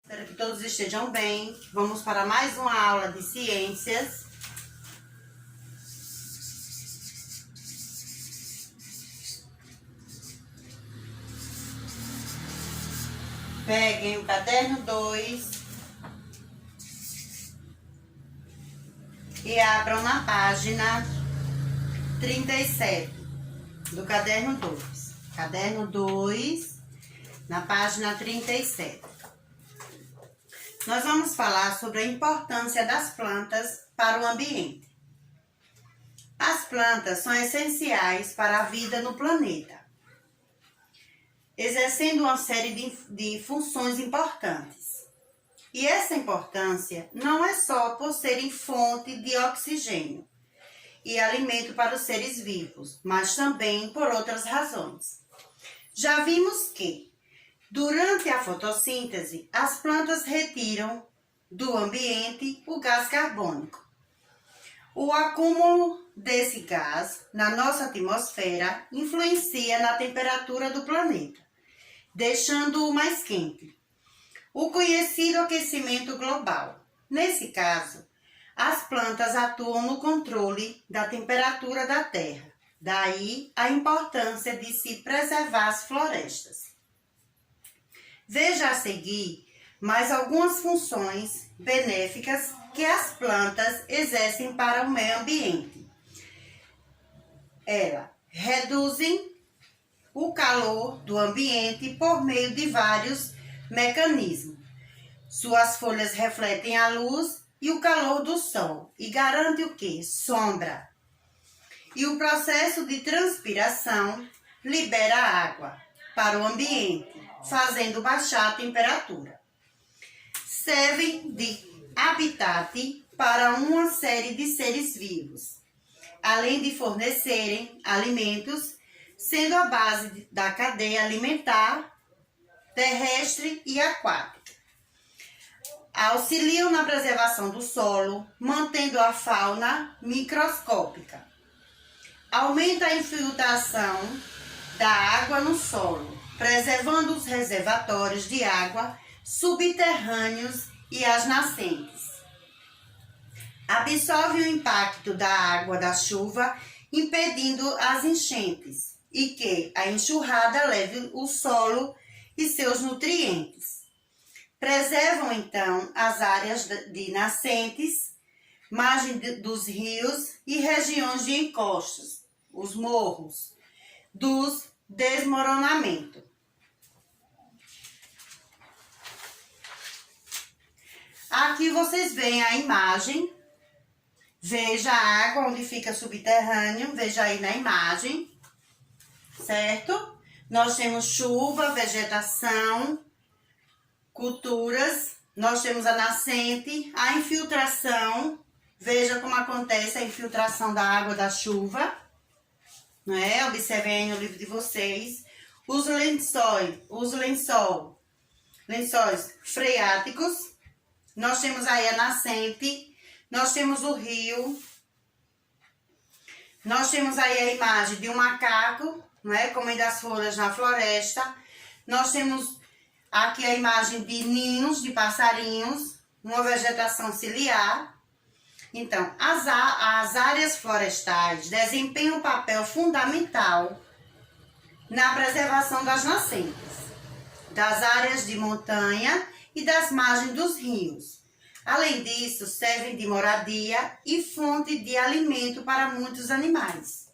Espero que todos estejam bem. Vamos para mais uma aula de ciências. Peguem o caderno 2 e abram na página 37 do caderno 2. Caderno 2, na página 37. Nós vamos falar sobre a importância das plantas para o ambiente. As plantas são essenciais para a vida no planeta, exercendo uma série de funções importantes. E essa importância não é só por serem fonte de oxigênio e alimento para os seres vivos, mas também por outras razões. Já vimos que, durante a fotossíntese, as plantas retiram do ambiente o gás carbônico. O acúmulo desse gás na nossa atmosfera influencia na temperatura do planeta, deixando-o mais quente. O conhecido aquecimento global. Nesse caso, as plantas atuam no controle da temperatura da Terra. Daí a importância de se preservar as florestas. Veja a seguir mais algumas funções benéficas que as plantas exercem para o meio ambiente. Elas reduzem o calor do ambiente por meio de vários mecanismos. Suas folhas refletem a luz e o calor do sol e garantem o quê? Sombra. E o processo de transpiração libera água para o ambiente, fazendo baixar a temperatura. Servem de habitat para uma série de seres vivos, além de fornecerem alimentos, sendo a base da cadeia alimentar, terrestre e aquática. Auxiliam na preservação do solo, mantendo a fauna microscópica. Aumenta a infiltração da água no solo, preservando os reservatórios de água subterrâneos e as nascentes. Absorve o impacto da água da chuva, impedindo as enchentes, e que a enxurrada leve o solo e seus nutrientes. Preservam, então, as áreas de nascentes, margem dos rios e regiões de encostas, os morros, dos desmoronamento. Aqui vocês veem a imagem. Veja a água onde fica subterrâneo, veja aí na imagem, certo? Nós temos chuva, vegetação, culturas, nós temos a nascente, a infiltração, veja como acontece a infiltração da água da chuva, né? Observem aí no livro de vocês. Os lençóis freáticos, nós temos aí a nascente, nós temos o rio, nós temos aí a imagem de um macaco, né, comendo as folhas na floresta. Nós temos aqui a imagem de ninhos de passarinhos, uma vegetação ciliar. Então, as áreas florestais desempenham um papel fundamental na preservação das nascentes, das áreas de montanha e das margens dos rios. Além disso, servem de moradia e fonte de alimento para muitos animais.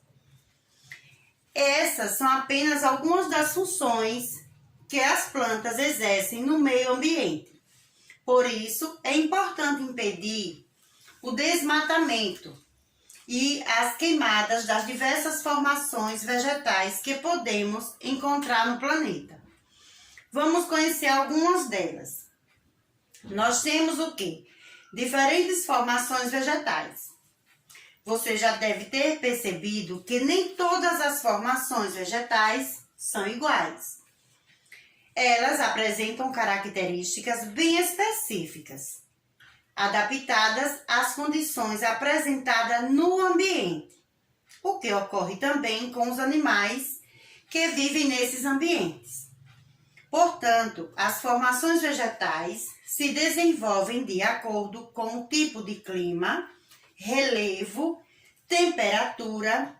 Essas são apenas algumas das funções que as plantas exercem no meio ambiente. Por isso, é importante impedir o desmatamento e as queimadas das diversas formações vegetais que podemos encontrar no planeta. Vamos conhecer algumas delas. Nós temos o quê? Diferentes formações vegetais. Você já deve ter percebido que nem todas as formações vegetais são iguais. Elas apresentam características bem específicas, adaptadas às condições apresentadas no ambiente, o que ocorre também com os animais que vivem nesses ambientes. Portanto, as formações vegetais se desenvolvem de acordo com o tipo de clima, relevo, temperatura,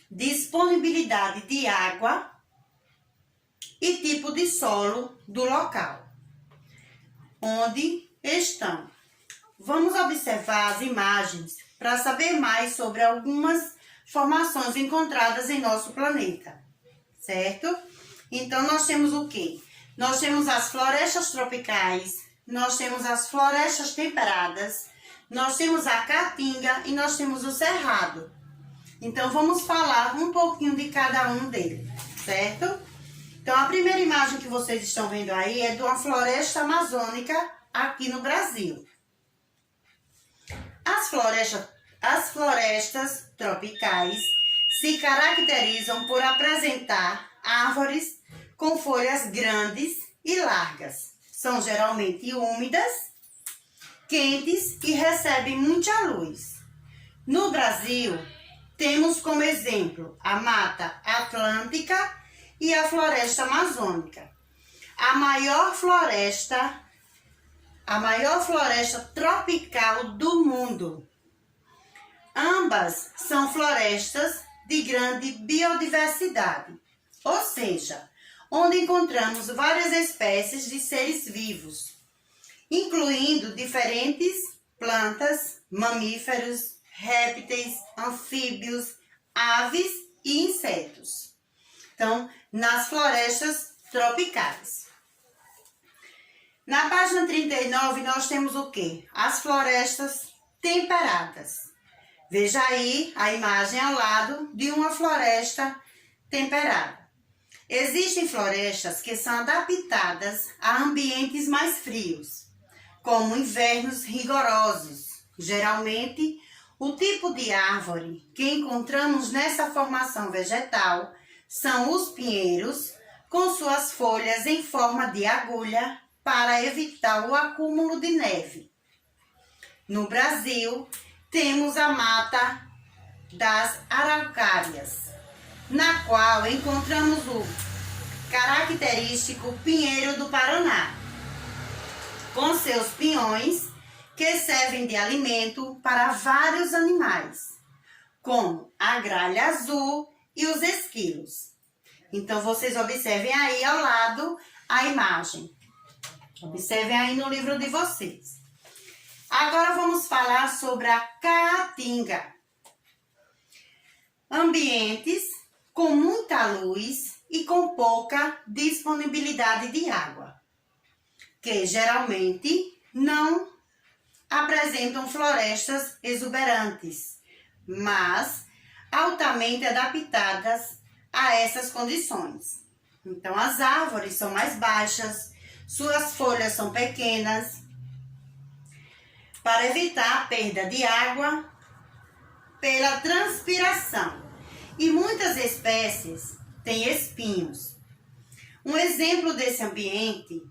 disponibilidade de água e tipo de solo do local onde estão. Vamos observar as imagens para saber mais sobre algumas formações encontradas em nosso planeta, certo? Então, nós temos o quê? Nós temos as florestas tropicais, nós temos as florestas temperadas, nós temos a caatinga e nós temos o cerrado. Então, vamos falar um pouquinho de cada um deles, certo? Então, a primeira imagem que vocês estão vendo aí é de uma floresta amazônica aqui no Brasil. As florestas tropicais se caracterizam por apresentar árvores com folhas grandes e largas. São geralmente úmidas, quentes e recebem muita luz. No Brasil, temos como exemplo a Mata Atlântica e a floresta amazônica. A maior floresta tropical do mundo. Ambas são florestas de grande biodiversidade, ou seja, onde encontramos várias espécies de seres vivos, incluindo diferentes plantas, mamíferos, répteis, anfíbios, aves e insetos. Então, nas florestas tropicais. Na página 39, nós temos o quê? As florestas temperadas. Veja aí a imagem ao lado de uma floresta temperada. Existem florestas que são adaptadas a ambientes mais frios, como invernos rigorosos. Geralmente, o tipo de árvore que encontramos nessa formação vegetal são os pinheiros, com suas folhas em forma de agulha para evitar o acúmulo de neve. No Brasil, temos a mata das araucárias, na qual encontramos o característico pinheiro do Paraná, com seus pinhões que servem de alimento para vários animais, como a gralha azul e os esquilos. Então, vocês observem aí ao lado a imagem. Observem aí no livro de vocês. Agora vamos falar sobre a caatinga. Ambientes com muita luz e com pouca disponibilidade de água, que geralmente não apresentam florestas exuberantes, mas altamente adaptadas a essas condições. Então, as árvores são mais baixas, suas folhas são pequenas, para evitar a perda de água pela transpiração. E muitas espécies têm espinhos. Um exemplo desse ambiente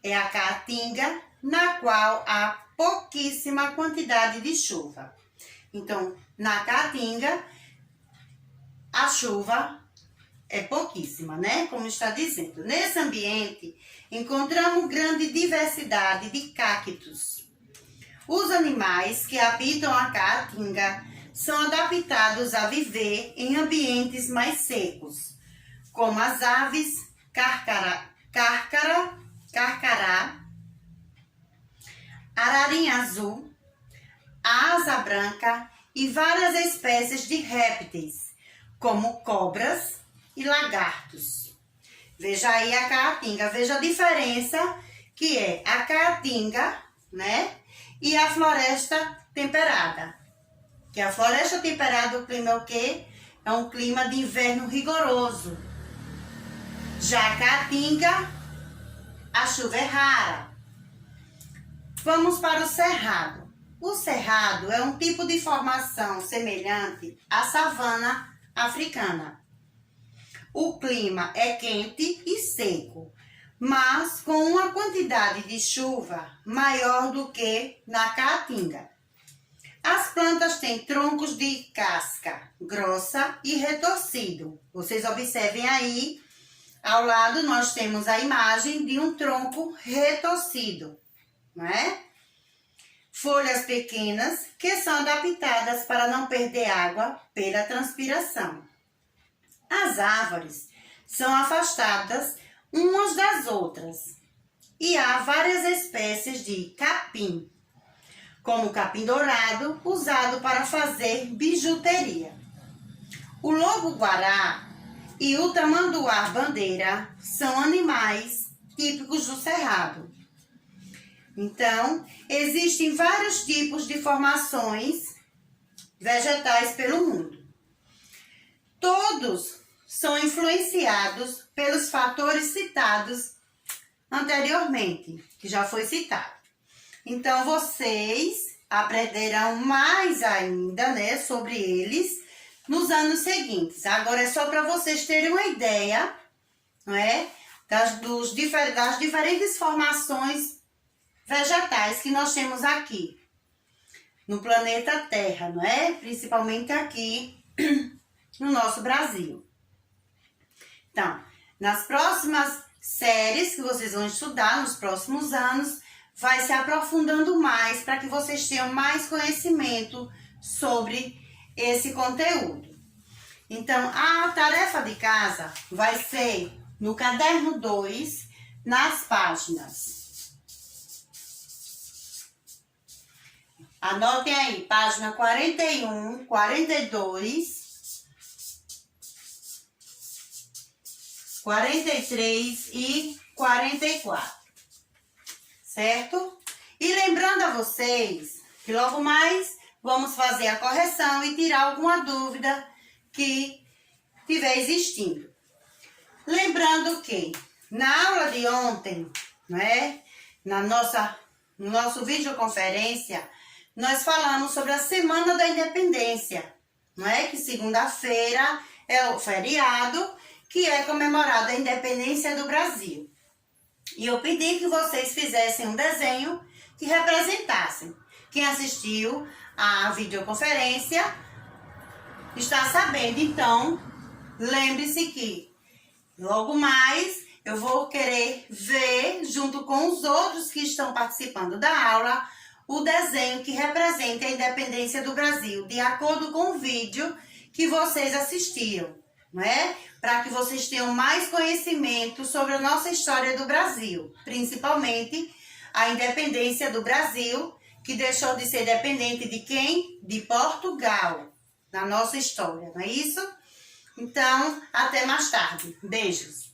é a caatinga, na qual há pouquíssima quantidade de chuva. Então, na caatinga, a chuva é pouquíssima, né? Como está dizendo. Nesse ambiente, encontramos grande diversidade de cactos. Os animais que habitam a caatinga são adaptados a viver em ambientes mais secos, como as aves carcará, ararinha azul, asa branca e várias espécies de répteis, como cobras e lagartos. Veja aí a caatinga, veja a diferença que é a caatinga, né? E a floresta temperada. Que a floresta temperada, o clima é o quê? É um clima de inverno rigoroso. Já a caatinga, a chuva é rara. Vamos para o cerrado. O cerrado é um tipo de formação semelhante à savana africana. O clima é quente e seco, mas com uma quantidade de chuva maior do que na caatinga. As plantas têm troncos de casca grossa e retorcido. Vocês observem aí Ao lado, nós temos a imagem de um tronco retorcido, não é? Folhas pequenas que são adaptadas para não perder água pela transpiração. As árvores são afastadas umas das outras e há várias espécies de capim, como o capim dourado, usado para fazer bijuteria. O lobo-guará e o tamanduá-bandeira são animais típicos do Cerrado. Então, existem vários tipos de formações vegetais pelo mundo. Todos são influenciados pelos fatores citados anteriormente, que já foi citado. Então, vocês aprenderão mais ainda, né, sobre eles nos anos seguintes. Agora é só para vocês terem uma ideia, não é, das diferentes formações vegetais que nós temos aqui no planeta Terra, não é? Principalmente aqui no nosso Brasil. Então, nas próximas séries que vocês vão estudar nos próximos anos, vai se aprofundando mais para que vocês tenham mais conhecimento sobre esse conteúdo. Então, a tarefa de casa vai ser no caderno 2, nas páginas. Anotem aí, página 41, 42, 43 e 44. Certo? E lembrando a vocês que logo mais vamos fazer a correção e tirar alguma dúvida que estiver existindo. Lembrando que na aula de ontem, né, no nosso videoconferência, nós falamos sobre a Semana da Independência, não é? Que segunda-feira é o feriado que é comemorado a independência do Brasil. E eu pedi que vocês fizessem um desenho que representassem. Quem assistiu à videoconferência está sabendo, então, lembre-se que logo mais eu vou querer ver, junto com os outros que estão participando da aula, o desenho que representa a independência do Brasil, de acordo com o vídeo que vocês assistiram, não é? Para que vocês tenham mais conhecimento sobre a nossa história do Brasil, principalmente a independência do Brasil, que deixou de ser dependente de quem? De Portugal, na nossa história, não é isso? Então, até mais tarde. Beijos!